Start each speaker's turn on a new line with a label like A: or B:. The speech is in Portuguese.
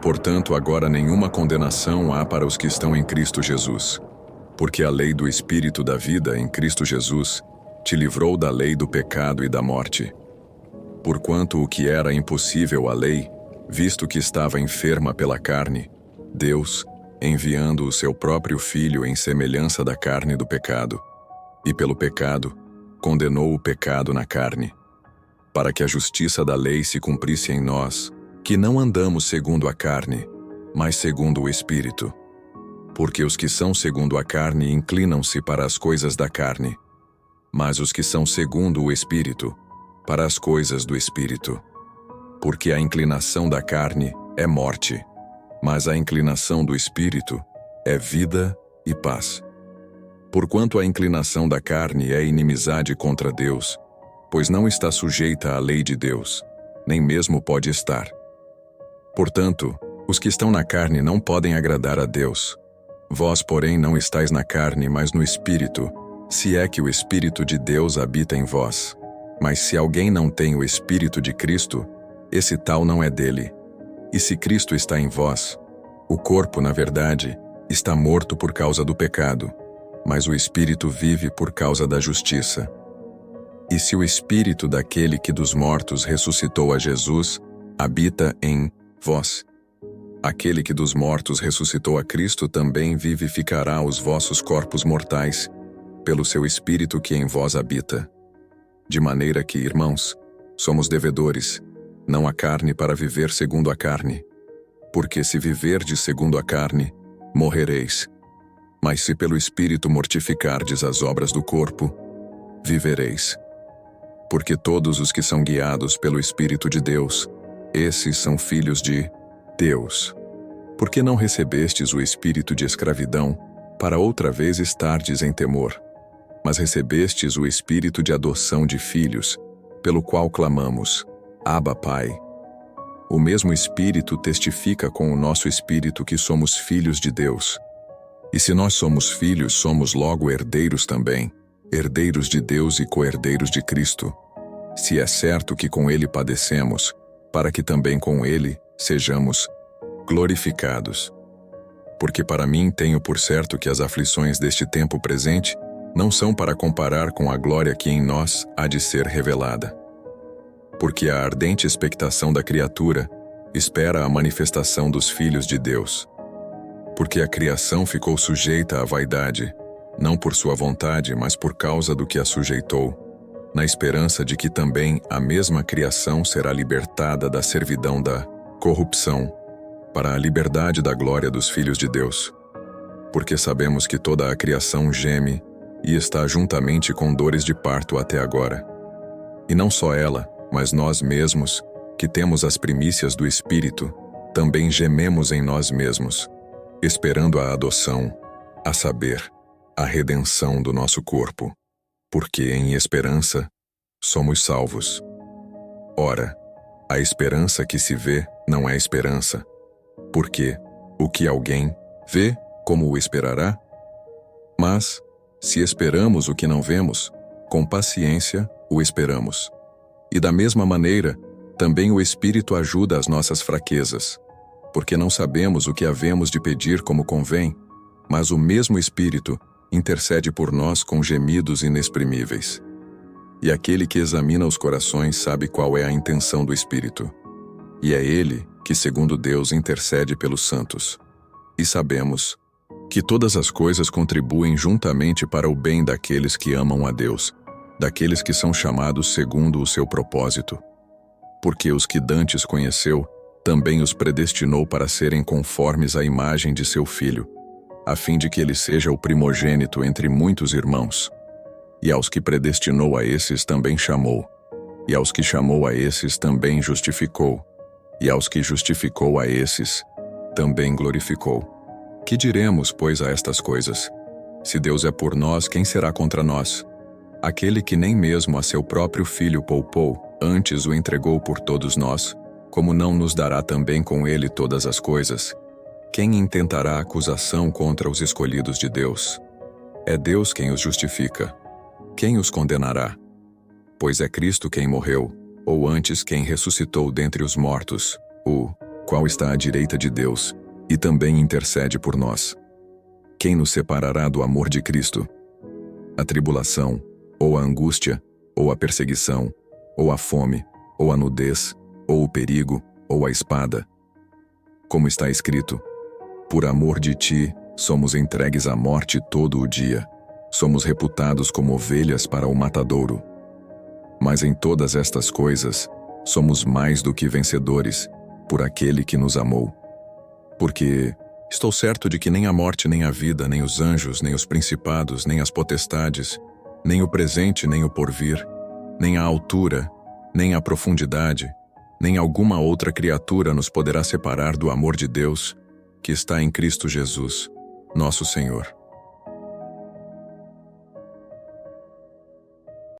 A: Portanto, agora nenhuma condenação há para os que estão em Cristo Jesus. Porque a lei do Espírito da vida em Cristo Jesus te livrou da lei do pecado e da morte. Porquanto o que era impossível à lei, visto que estava enferma pela carne, Deus, enviando o seu próprio Filho em semelhança da carne do pecado, e pelo pecado, condenou o pecado na carne, para que a justiça da lei se cumprisse em nós, que não andamos segundo a carne, mas segundo o Espírito. Porque os que são segundo a carne inclinam-se para as coisas da carne, mas os que são segundo o Espírito, para as coisas do Espírito. Porque a inclinação da carne é morte, mas a inclinação do Espírito é vida e paz. Porquanto a inclinação da carne é inimizade contra Deus, pois não está sujeita à lei de Deus, nem mesmo pode estar. Portanto, os que estão na carne não podem agradar a Deus. Vós, porém, não estáis na carne, mas no Espírito, se é que o Espírito de Deus habita em vós. Mas se alguém não tem o Espírito de Cristo, esse tal não é dele. E se Cristo está em vós, o corpo, na verdade, está morto por causa do pecado, mas o Espírito vive por causa da justiça. E se o Espírito daquele que dos mortos ressuscitou a Jesus habita em vós, aquele que dos mortos ressuscitou a Cristo também vivificará os vossos corpos mortais, pelo seu Espírito que em vós habita. De maneira que, irmãos, somos devedores, não à carne para viver segundo a carne. Porque se viverdes segundo a carne, morrereis. Mas se pelo Espírito mortificardes as obras do corpo, vivereis. Porque todos os que são guiados pelo Espírito de Deus, esses são filhos de Deus. Porque não recebestes o espírito de escravidão, para outra vez estardes em temor, mas recebestes o espírito de adoção de filhos, pelo qual clamamos, Abba, Pai. O mesmo Espírito testifica com o nosso espírito que somos filhos de Deus. E se nós somos filhos, somos logo herdeiros também, herdeiros de Deus e co-herdeiros de Cristo. Se é certo que com Ele padecemos, para que também com Ele sejamos glorificados. Porque para mim tenho por certo que as aflições deste tempo presente não são para comparar com a glória que em nós há de ser revelada. Porque a ardente expectação da criatura espera a manifestação dos filhos de Deus. Porque a criação ficou sujeita à vaidade, não por sua vontade, mas por causa do que a sujeitou, na esperança de que também a mesma criação será libertada da servidão da corrupção, para a liberdade da glória dos filhos de Deus. Porque sabemos que toda a criação geme e está juntamente com dores de parto até agora. E não só ela, mas nós mesmos, que temos as primícias do Espírito, também gememos em nós mesmos, esperando a adoção, a saber, a redenção do nosso corpo. Porque em esperança somos salvos. Ora, a esperança que se vê não é esperança, porque o que alguém vê, como o esperará? Mas, se esperamos o que não vemos, com paciência o esperamos. E da mesma maneira, também o Espírito ajuda as nossas fraquezas, porque não sabemos o que havemos de pedir como convém, mas o mesmo Espírito intercede por nós com gemidos inexprimíveis. E aquele que examina os corações sabe qual é a intenção do Espírito. E é Ele que, segundo Deus, intercede pelos santos. E sabemos que todas as coisas contribuem juntamente para o bem daqueles que amam a Deus, daqueles que são chamados segundo o seu propósito. Porque os que dantes conheceu, também os predestinou para serem conformes à imagem de seu Filho, a fim de que ele seja o primogênito entre muitos irmãos. E aos que predestinou a esses também chamou, e aos que chamou a esses também justificou, e aos que justificou a esses também glorificou. Que diremos, pois, a estas coisas? Se Deus é por nós, quem será contra nós? Aquele que nem mesmo a seu próprio Filho poupou, antes o entregou por todos nós, como não nos dará também com ele todas as coisas? Quem intentará acusação contra os escolhidos de Deus? É Deus quem os justifica. Quem os condenará? Pois é Cristo quem morreu, ou antes quem ressuscitou dentre os mortos, o qual está à direita de Deus, e também intercede por nós. Quem nos separará do amor de Cristo? A tribulação, ou a angústia, ou a perseguição, ou a fome, ou a nudez, ou o perigo, ou a espada. Como está escrito: por amor de ti, somos entregues à morte todo o dia. Somos reputados como ovelhas para o matadouro. Mas em todas estas coisas, somos mais do que vencedores, por aquele que nos amou. Porque estou certo de que nem a morte, nem a vida, nem os anjos, nem os principados, nem as potestades, nem o presente, nem o porvir, nem a altura, nem a profundidade, nem alguma outra criatura nos poderá separar do amor de Deus, que está em Cristo Jesus, nosso Senhor.